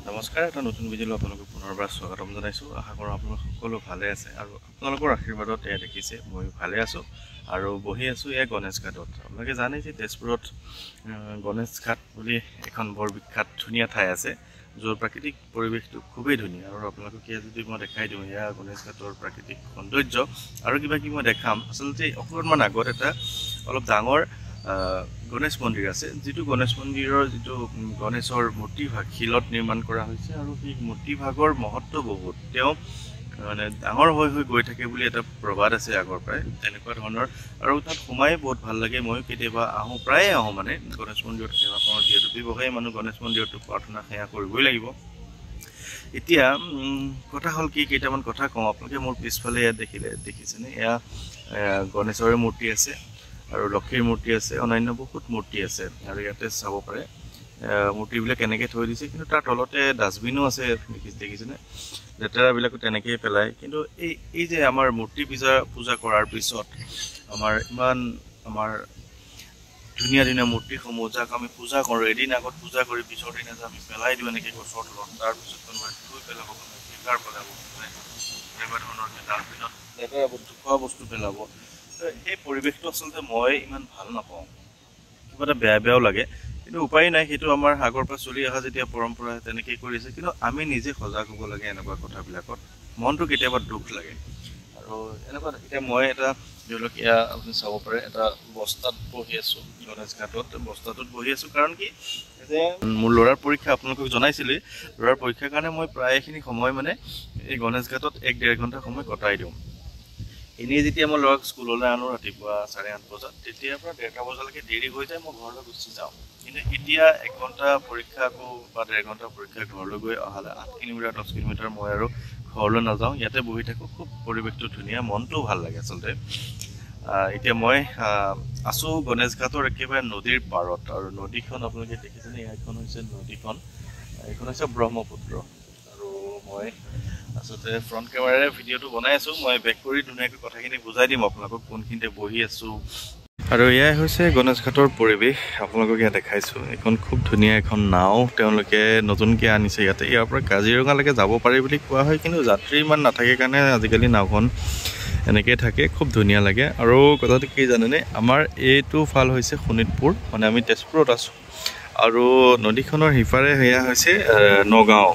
নমস্কাৰ, এটা নতুন ভিডিঅ'লৈ আপোনালোকক পুনৰবাৰ স্বাগতম জনাইছোঁ। আশা কৰোঁ আপোনালোক সকলো ভালে আছে আৰু আপোনালোকৰ আশীৰ্বাদত এয়া দেখিছে মই ভালে আছোঁ আৰু বহি আছোঁ এয়া গণেশ ঘাটত। আপোনালোকে জানে যে তেজপুৰত গণেশ ঘাট বুলি এখন বৰ বিখ্যাত ধুনীয়া ঠাই আছে, য'ৰ প্ৰাকৃতিক পৰিৱেশটো খুবেই ধুনীয়া। আৰু আপোনালোকক এয়া যদি মই দেখাই দিওঁ, এয়া গণেশ ঘাটৰ প্ৰাকৃতিক সৌন্দৰ্য আৰু কিবা কিবি মই দেখাম। আচলতে অকণমান আগত এটা অলপ ডাঙৰ গণেশ মন্দিৰ আছে, যিটো গণেশ মন্দিৰৰ যিটো গণেশৰ মূৰ্তিভাগ শিলত নিৰ্মাণ কৰা হৈছে আৰু সেই মূৰ্তিভাগৰ মহত্ব বহুত। তেওঁ মানে ডাঙৰ হৈ গৈ থাকে বুলি এটা প্ৰবাদ আছে আগৰ পৰাই, তেনেকুৱা ধৰণৰ। আৰু তাত সোমাই বহুত ভাল লাগে। ময়ো কেতিয়াবা আহোঁ, প্ৰায়ে আহোঁ মানে গণেশ মন্দিৰত সেৱা কৰোঁ, যিহেতু ব্যৱসায়ী মানুহ গণেশ মন্দিৰতো প্ৰাৰ্থনা সেৱা কৰিবই লাগিব। এতিয়া কথা হ'ল কি, কেইটামান কথা কওঁ। আপোনালোকে মোৰ পিছফালে ইয়াত দেখিছেনে, এয়া গণেশৰে মূৰ্তি আছে আৰু লক্ষীৰ মূৰ্তি আছে, অন্যান্য বহুত মূৰ্তি আছে। আৰু ইয়াতে চাব পাৰে মূৰ্তিবিলাক কেনেকৈ থৈ দিছে, কিন্তু তাৰ তলতে ডাষ্টবিনো আছে, দেখিছেনে? লেতেৰাবিলাকো তেনেকেই পেলায়। কিন্তু এই যে আমাৰ মূৰ্তি পূজা কৰাৰ পিছত ইমান আমাৰ ধুনীয়া ধুনীয়া মূৰ্তিসমূহ, যাক আমি পূজা কৰোঁ, এদিন আগত পূজা কৰি পিছৰ দিনা যে আমি পেলাই দিওঁ এনেকৈ গছৰ তলত, তাৰপিছত কোনোবাই থৈ পেলাব, কোনোবাই ফিকাৰ পেলাব, এনেকুৱা ধৰণৰ ডাষ্টবিনত লেতেৰা বস্তু, খোৱা বস্তু পেলাব। সেই পৰিৱেশটো আচলতে মই ইমান ভাল নাপাওঁ, কিবা এটা বেয়াও লাগে। কিন্তু উপায় নাই, সেইটো আমাৰ আগৰ পৰা চলি অহা যেতিয়া পৰম্পৰা তেনেকেই কৰিছে। কিন্তু আমি নিজে সজাগ হ'ব লাগে এনেকুৱা কথাবিলাকত। মনটো কেতিয়াবা দুখ লাগে। আৰু এনেকুৱা এতিয়া মই এটা ধৰি লওক, এয়া আপুনি চাব পাৰে, এটা বস্তাত বহি আছোঁ গণেশ ঘাটত। বস্তাটোত বহি আছোঁ কাৰণ কি, যে মোৰ ল'ৰাৰ পৰীক্ষা আপোনালোকক জনাইছিলেই। ল'ৰাৰ পৰীক্ষাৰ কাৰণে মই প্ৰায়খিনি সময় মানে এই গণেশ ঘাটত 1-1.5 ঘণ্টা সময় কটাই দিওঁ। এনেই যেতিয়া মই ল'ৰাক স্কুললৈ আনো ৰাতিপুৱা 8:30 বজাত, তেতিয়াৰ পৰা 1:30 বজালৈকে দেৰি হৈ যায়, মই ঘৰলৈ গুচি যাওঁ। কিন্তু এতিয়া 1 ঘণ্টা পৰীক্ষা আকৌ বা 1.5 ঘণ্টা পৰীক্ষা ঘৰলৈ গৈ অহালৈ 8 কিলোমিটাৰ 10 কিলোমিটাৰ মই আৰু ঘৰলৈ নাযাওঁ, ইয়াতে বহি থাকোঁ। খুব পৰিৱেশটো ধুনীয়া, মনটোও ভাল লাগে আচলতে। এতিয়া মই আছোঁ গণেশ ঘাটৰ একেবাৰে নদীৰ পাৰত। আৰু নদীখন আপোনালোকে দেখিছেনে, এইখন হৈছে নদীখন, এইখন হৈছে ব্ৰহ্মপুত্ৰ। আৰু মই আচলতে ফ্ৰণ্ট কেমেৰাৰে ভিডিঅ'টো বনাই আছোঁ। মই বেক কৰি ধুনীয়াকৈ কথাখিনি বুজাই দিম আপোনালোকক, কোনখিনিতে বহি আছোঁ। আৰু এয়াই হৈছে গণেশ ঘাটৰ পৰিৱেশ। আপোনালোকক ইয়াত দেখাইছোঁ, এইখন খুব ধুনীয়া এখন নাও তেওঁলোকে নতুনকৈ আনিছে ইয়াতে। ইয়াৰ পৰা কাজিৰঙালৈকে যাব পাৰি বুলি কোৱা হয়, কিন্তু যাত্ৰী ইমান নাথাকে কাৰণে আজিকালি নাওখন এনেকৈ থাকে। খুব ধুনীয়া লাগে। আৰু কথাটো কি জানেনে, আমাৰ এইটো ফাল হৈছে শোণিতপুৰ, মানে আমি তেজপুৰত আছোঁ। আৰু নদীখনৰ সিপাৰে সেয়া হৈছে নগাঁও,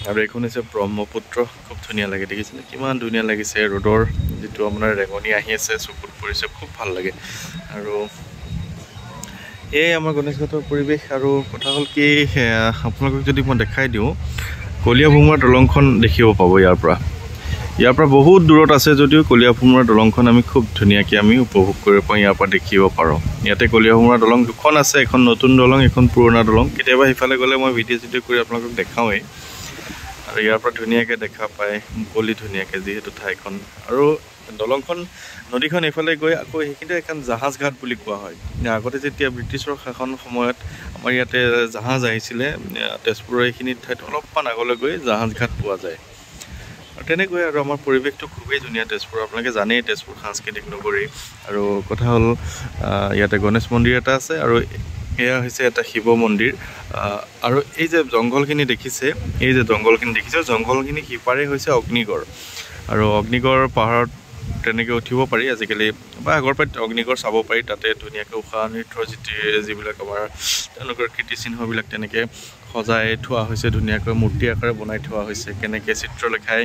আৰু এইখন হৈছে ব্ৰহ্মপুত্ৰ। খুব ধুনীয়া লাগে, দেখিছেনে কিমান ধুনীয়া লাগিছে। ৰ'দৰ যিটো আপোনাৰ ৰেঙনি আহি আছে, চকুত পৰিছে, খুব ভাল লাগে। আৰু এয়াই আমাৰ গণেশ ঘাটৰ পৰিৱেশ। আৰু কথা হ'ল কি, আপোনালোকক যদি মই দেখাই দিওঁ, কলীয়াভোমোৰা দলংখন দেখিব পাব। ইয়াৰ পৰা বহুত দূৰত আছে যদিও কলীয়াভোমোৰা দলংখন আমি খুব ধুনীয়াকৈ আমি উপভোগ কৰিব পাৰোঁ, ইয়াৰ পৰা দেখিব পাৰোঁ। ইয়াতে কলীয়াভোমোৰা দলং দুখন আছে, এখন নতুন দলং, এখন পুৰণা দলং। কেতিয়াবা সিফালে গ'লে মই ভিডিঅ' কৰি আপোনালোকক দেখাওঁৱেই। আৰু ইয়াৰ পৰা ধুনীয়াকৈ দেখা পায়, মুকলি ধুনীয়াকৈ যিহেতু ঠাইখন। আৰু দলংখন, নদীখন এইফালে গৈ আকৌ সেইখিনিতে এখন জাহাজ ঘাট বুলি কোৱা হয়। আগতে যেতিয়া ব্ৰিটিছৰ শাসন সময়ত আমাৰ ইয়াতে জাহাজ আহিছিলে, তেজপুৰৰ এইখিনি ঠাইত অলপমান আগলৈ গৈ জাহাজ ঘাট পোৱা যায়। আৰু তেনেকৈ আৰু আমাৰ পৰিৱেশটো খুবেই ধুনীয়া তেজপুৰ। আপোনালোকে জানেই তেজপুৰ সাংস্কৃতিক নগৰী। আৰু কথা হ'ল, ইয়াতে গণেশ মন্দিৰ এটা আছে, আৰু এয়া হৈছে এটা শিৱ মন্দিৰ। আৰু এই যে জংঘলখিনি দেখিছে, জংঘলখিনি সিপাৰে হৈছে অগ্নিগড়। আৰু অগ্নিগড় পাহাৰত তেনেকৈ উঠিব পাৰি আজিকালি, বা আগৰ পৰাই অগ্নিগড় চাব পাৰি। তাতে ধুনীয়াকৈ উষা অনিৰুদ্ধৰ যিবিলাক আমাৰ তেওঁলোকৰ কীৰ্তিচিহ্নবিলাক তেনেকৈ সজাই থোৱা হৈছে, ধুনীয়াকৈ মূৰ্তি আকাৰে বনাই থোৱা হৈছে। কেনেকৈ চিত্ৰলেখাই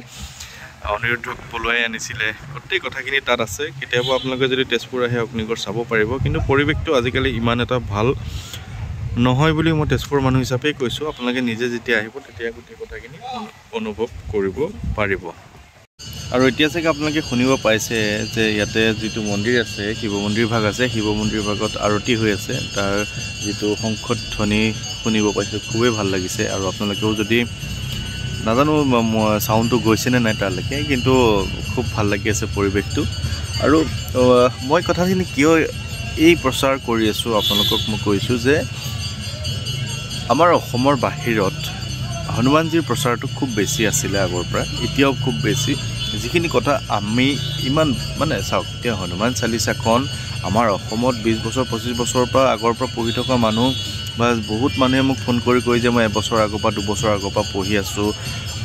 অনিৰুদ্ধক পলুৱাই আনিছিলে, গোটেই কথাখিনি তাত আছে। কেতিয়াবা আপোনালোকে যদি তেজপুৰ আহে অগ্নিগড় চাব পাৰিব। কিন্তু পৰিৱেশটো আজিকালি ইমান এটা ভাল নহয় বুলি মই তেজপুৰৰ মানুহ হিচাপেই কৈছোঁ। আপোনালোকে নিজে যেতিয়া আহিব, তেতিয়া গোটেই কথাখিনি অনুভৱ কৰিব পাৰিব। আৰু এতিয়া চাগে আপোনালোকে শুনিব পাইছে যে ইয়াতে যিটো মন্দিৰ আছে, শিৱ মন্দিৰ ভাগ আছে, শিৱ মন্দিৰ ভাগত আৰতি হৈ আছে। তাৰ যিটো শংখত ধ্বনি শুনিব পাইছোঁ, খুবেই ভাল লাগিছে। আৰু আপোনালোকেও যদি নাজানো চাউণ্ডটো গৈছেনে নাই তালৈকে, কিন্তু খুব ভাল লাগি আছে পৰিৱেশটো। আৰু মই কথাখিনি কিয় এই প্ৰচাৰ কৰি আছোঁ আপোনালোকক মই কৈছোঁ যে, আমাৰ অসমৰ বাহিৰত হনুমানজীৰ প্ৰচাৰটো খুব বেছি আছিলে আগৰ পৰা, এতিয়াও খুব বেছি। যিখিনি কথা আমি ইমান মানে চাওক, এতিয়া হনুমান চালিচাখন আমাৰ অসমত 20 বছৰ 25 বছৰৰ পৰা আগৰ পৰা পঢ়ি থকা মানুহ বা বহুত মানুহে মোক ফোন কৰি কয় যে মই এবছৰ আগৰ পৰা 2 বছৰ আগৰ পৰা পঢ়ি আছোঁ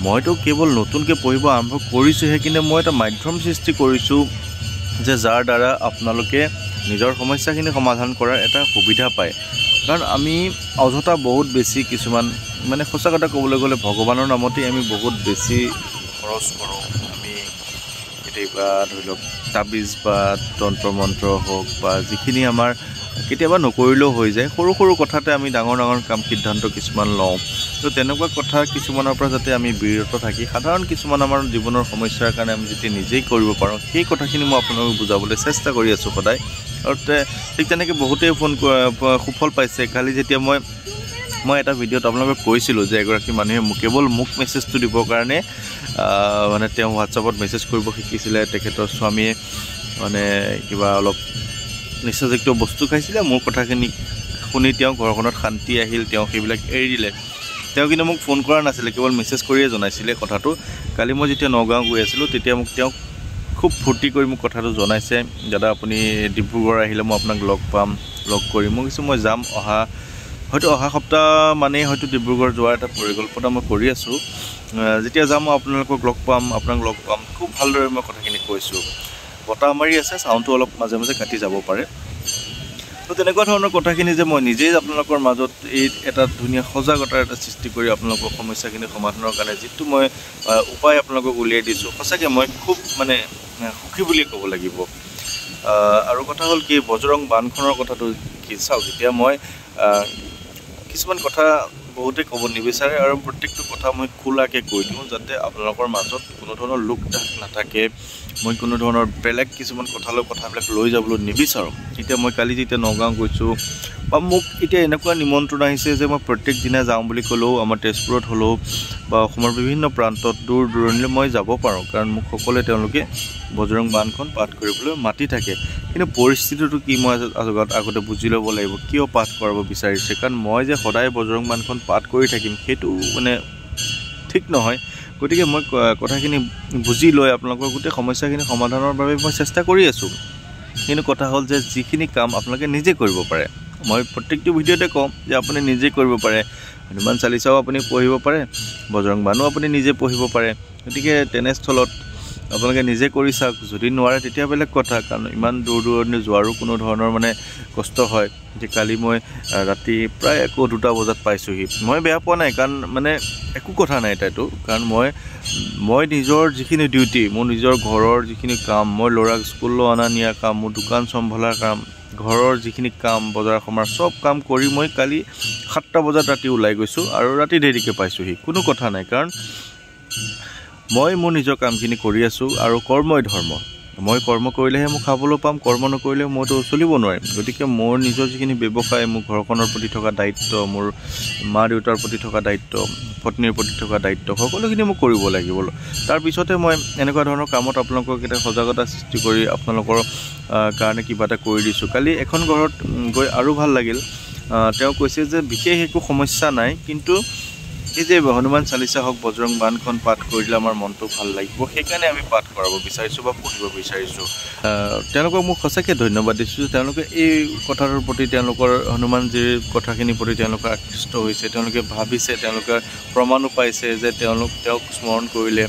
মইতো কেৱল নতুনকৈ পঢ়িব আৰম্ভ কৰিছোঁহে কিন্তু মই এটা মাধ্যম সৃষ্টি কৰিছোঁ যে যাৰ দ্বাৰা আপোনালোকে নিজৰ সমস্যাখিনি সমাধান কৰাৰ এটা সুবিধা পায় কাৰণ আমি অযথা বহুত বেছি কিছুমান মানে সঁচা কথা ক'বলৈ গ'লে ভগৱানৰ নামতে আমি বহুত বেছি খৰচ কৰোঁ আমি কেতিয়াবা ধৰি লওক তাবিজ বা তন্ত্ৰ মন্ত্ৰ হওক বা যিখিনি আমাৰ কেতিয়াবা নকৰিলেও হৈ যায় সৰু সৰু কথাতে আমি ডাঙৰ ডাঙৰ কাম সিদ্ধান্ত কিছুমান লওঁ তো তেনেকুৱা কথা কিছুমানৰ পৰা যাতে আমি বিৰত থাকি সাধাৰণ কিছুমান আমাৰ জীৱনৰ সমস্যাৰ কাৰণে আমি যদি নিজেই কৰিব পাৰোঁ সেই কথাখিনি মই আপোনালোকক বুজাবলৈ চেষ্টা কৰি আছোঁ সদায় আৰু ঠিক তেনেকৈ বহুতেই সুফল পাইছে কালি যেতিয়া মই এটা ভিডিঅ'ত আপোনালোকক কৈছিলোঁ যে এগৰাকী মানুহে কেৱল মোক মেছেজটো দিবৰ কাৰণে মানে তেওঁ হোৱাটছআপত মেছেজ কৰিব শিকিছিলে তেখেতৰ স্বামীয়ে মানে কিবা অলপ নিচাযুক্ত বস্তু খাইছিলে মোৰ কথাখিনি শুনি তেওঁ ঘৰখনত শান্তি আহিল তেওঁ সেইবিলাক এৰি দিলে তেওঁ কিন্তু মোক ফোন কৰা নাছিলে কেৱল মেছেজ কৰিয়ে জনাইছিলে কথাটো কালি মই যেতিয়া নগাঁও গৈ আছিলোঁ তেতিয়া মোক তেওঁ খুব ফূৰ্তি কৰি মোক কথাটো জনাইছে দাদা আপুনি ডিব্ৰুগড় আহিলে মই আপোনাক লগ কৰিম মই কিছু মই যাম হয়তো অহা সপ্তাহ মানেই হয়তো ডিব্ৰুগড় যোৱাৰ এটা পৰিকল্পনা মই কৰি আছোঁ যেতিয়া যাম মই আপোনাক লগ পাম খুব ভালদৰে মই কথাখিনি কৈছোঁ বতাহ মাৰি আছে চাউণ্ডটো অলপ মাজে মাজে কাটি যাব পাৰে তো তেনেকুৱা ধৰণৰ কথাখিনি যে মই নিজেই আপোনালোকৰ মাজত এই এটা ধুনীয়া সজাগতাৰ এটা সৃষ্টি কৰি আপোনালোকৰ সমস্যাখিনি সমাধানৰ কাৰণে যিটো মই উপায় আপোনালোকক উলিয়াই দিছোঁ সঁচাকৈ মই খুব মানে সুখী বুলিয়ে ক'ব লাগিব আৰু কথা হ'ল কি বজৰং বানখনৰ কথাটো কি চাওক এতিয়া মই কিছুমান কথা বহুতে ক'ব নিবিচাৰে আৰু প্ৰত্যেকটো কথা মই খোলাকৈ কৈ দিওঁ যাতে আপোনালোকৰ মাজত কোনো ধৰণৰ লোক নাথাকে মই কোনো ধৰণৰ বেলেগ কিছুমান কথাবিলাক লৈ যাবলৈ নিবিচাৰোঁ এতিয়া মই কালি যেতিয়া নগাঁও গৈছোঁ বা মোক এতিয়া এনেকুৱা নিমন্ত্ৰণ আহিছে যে মই প্ৰত্যেক দিনা যাওঁ বুলি ক'লেও আমাৰ তেজপুৰত হ'লেও বা অসমৰ বিভিন্ন প্ৰান্তত দূৰ দূৰণিলৈ মই যাব পাৰোঁ কাৰণ মোক সকলোৱে তেওঁলোকে বজৰং বানখন পাঠ কৰিবলৈ মাতি থাকে কিন্তু পৰিস্থিতিটো কি মই আগতে বুজি ল'ব লাগিব কিয় পাঠ কৰাব বিচাৰিছে কাৰণ মই যে সদায় বজৰং বানখন পাঠ কৰি থাকিম সেইটো মানে ঠিক নহয় গতিকে মই কথাখিনি বুজি লৈ আপোনালোকৰ গোটেই সমস্যাখিনি সমাধানৰ বাবে মই চেষ্টা কৰি আছোঁ কিন্তু কথা হ'ল যে যিখিনি কাম আপোনালোকে নিজে কৰিব পাৰে মই প্ৰত্যেকটো ভিডিঅ'তে কওঁ যে আপুনি নিজে কৰিব পাৰে হনুমান চালিচাও আপুনি পঢ়িব পাৰে বজৰং বানো আপুনি নিজে পঢ়িব পাৰে গতিকে তেনেস্থলত আপোনালোকে নিজে কৰি চাওক যদি নোৱাৰে তেতিয়া বেলেগ কথা কাৰণ ইমান দূৰ দূৰণিলৈ যোৱাৰো কোনো ধৰণৰ মানে কষ্ট হয় যে কালি মই ৰাতি প্ৰায় 2টা বজাত পাইছোঁহি মই বেয়া পোৱা নাই কাৰণ মানে একো কথা নাই তাইতো কাৰণ মই নিজৰ যিখিনি ডিউটি মোৰ নিজৰ ঘৰৰ যিখিনি কাম মই ল'ৰাক স্কুললৈ অনা নিয়া কাম মোৰ দোকান চম্ভালাৰ কাম ঘৰৰ যিখিনি কাম বজাৰ সমাৰ চব কাম কৰি মই কালি 7টা বজাত ৰাতি ওলাই গৈছোঁ আৰু ৰাতি দেৰিকৈ পাইছোঁহি কোনো কথা নাই কাৰণ মই মোৰ নিজৰ কামখিনি কৰি আছোঁ আৰু কৰ্মই ধৰ্ম মই কৰ্ম কৰিলেহে মই খাবলৈ পাম কৰ্ম নকৰিলে মইতো চলিব নোৱাৰিম গতিকে মোৰ নিজৰ যিখিনি ব্যৱসায় মোৰ ঘৰখনৰ প্ৰতি থকা দায়িত্ব মোৰ মা দেউতাৰ প্ৰতি থকা দায়িত্ব পত্নীৰ প্ৰতি থকা দায়িত্ব সকলোখিনি মই কৰিব লাগিব তাৰপিছতে মই এনেকুৱা ধৰণৰ কামত আপোনালোকক এটা সজাগতা সৃষ্টি কৰি আপোনালোকৰ কাৰণে কিবা এটা কৰি দিছোঁ কালি এখন ঘৰত গৈ আৰু ভাল লাগিল তেওঁ কৈছে যে বিশেষ একো সমস্যা নাই কিন্তু এই যে হনুমান চালিচা হওক বজৰং বানখন পাঠ কৰি দিলে আমাৰ মনটো ভাল লাগিব সেইকাৰণে আমি পাঠ কৰাব বিচাৰিছোঁ বা পঢ়িব বিচাৰিছোঁ তেওঁলোকক মোক সঁচাকৈ ধন্যবাদ দিছোঁ তেওঁলোকে এই কথাটোৰ প্ৰতি তেওঁলোকৰ হনুমানজীৰ কথাখিনিৰ প্ৰতি তেওঁলোকে আকৃষ্ট হৈছে তেওঁলোকে ভাবিছে তেওঁলোকে প্ৰমাণো পাইছে যে তেওঁক স্মৰণ কৰিলে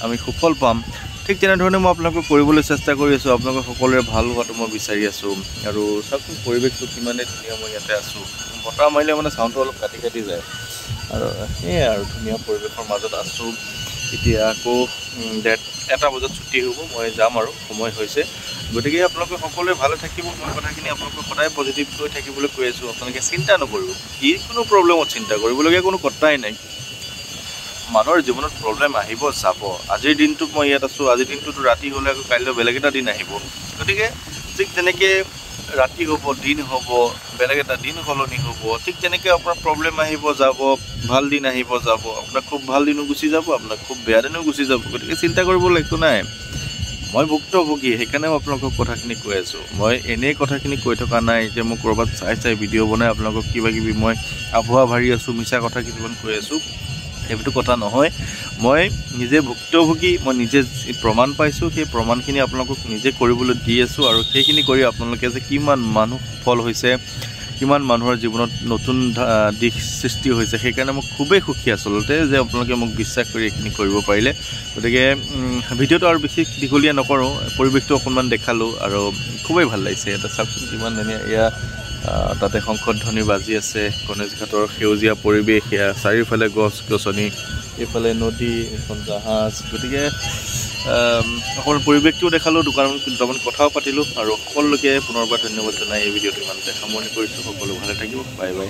আমি সুফল পাম ঠিক তেনেধৰণে মই আপোনালোকক কৰিবলৈ চেষ্টা কৰি আছোঁ আপোনালোকৰ সকলোৰে ভাল হোৱাটো মই বিচাৰি আছোঁ আৰু চাওকচোন পৰিৱেশটো কিমানেই ধুনীয়া মই ইয়াতে আছোঁ বতাহ মাৰিলে মানে চাউণ্ডটো অলপ কাটি যায় আৰু সেয়াই আৰু ধুনীয়া পৰিৱেশৰ মাজত আছোঁ এতিয়া আকৌ 1টা বজাত ছুটি হ'ব মই যাম আৰু সময় হৈছে গতিকে আপোনালোকে সকলোৱে ভালে থাকিব মই কথাখিনি আপোনালোকক সদায় পজিটিভকৈ থাকিবলৈ কৈ আছোঁ আপোনালোকে চিন্তা নকৰিব যিকোনো প্ৰব্লেমত চিন্তা কৰিবলগীয়া কোনো কথাই নাই মানুহৰ জীৱনত প্ৰব্লেম আহিব যাব আজিৰ দিনটোত মই ইয়াত আছোঁ আজিৰ দিনটোতো ৰাতি হ'লে আকৌ কাইলৈ বেলেগ এটা দিন আহিব গতিকে ঠিক তেনেকৈ ৰাতি হ'ব দিন হ'ব বেলেগ এটা দিন সলনি হ'ব ঠিক তেনেকৈ আপোনাৰ প্ৰব্লেম আহিব যাব ভাল দিন আহিব যাব আপোনাৰ খুব ভাল দিনো গুচি যাব আপোনাৰ খুব বেয়া দিনো গুচি যাব গতিকে চিন্তা কৰিবলৈ একো নাই মই ভুক্তভোগী সেইকাৰণে মই আপোনালোকক কথাখিনি কৈ আছোঁ মই এনেই কথাখিনি কৈ থকা নাই যে মই ক'ৰবাত চাই ভিডিঅ' বনাই আপোনালোকক কিবাকিবি মই আভুৱা ভাৰি আছোঁ মিছা কথা কিছুমান কৈ আছোঁ সেইটো কথা নহয় মই নিজে ভুক্তভোগী মই নিজে প্ৰমাণ পাইছোঁ সেই প্ৰমাণখিনি আপোনালোকক নিজে কৰিবলৈ দি আছোঁ আৰু সেইখিনি কৰি আপোনালোকে যে কিমান মানুহ সফল হৈছে কিমান মানুহৰ জীৱনত নতুন দিশ সৃষ্টি হৈছে সেইকাৰণে মই খুবেই সুখী আচলতে যে আপোনালোকে মোক বিশ্বাস কৰি এইখিনি কৰিব পাৰিলে গতিকে ভিডিঅ'টো আৰু বেছি দীঘলীয়া নকৰোঁ পৰিৱেশটো অকণমান দেখালোঁ আৰু খুবেই ভাল লাগিছে এটা চাওকচোন কিমান ধুনীয়া এয়া তাতে শংখধ্বনি বাজি আছে গণেশ ঘাটৰ সেউজীয়া পৰিৱেশ এয়া চাৰিওফালে গছ গছনি এইফালে নদী এখন জাহাজ গতিকে অকণমান পৰিৱেশটোও দেখালোঁ দুটামান কথাও পাতিলোঁ আৰু সকলোকে পুনৰবাৰ ধন্যবাদ জনাই এই ভিডিঅ'টো ইমানতে সামৰণি কৰিছোঁ সকলো ভালে থাকিব বাই বাই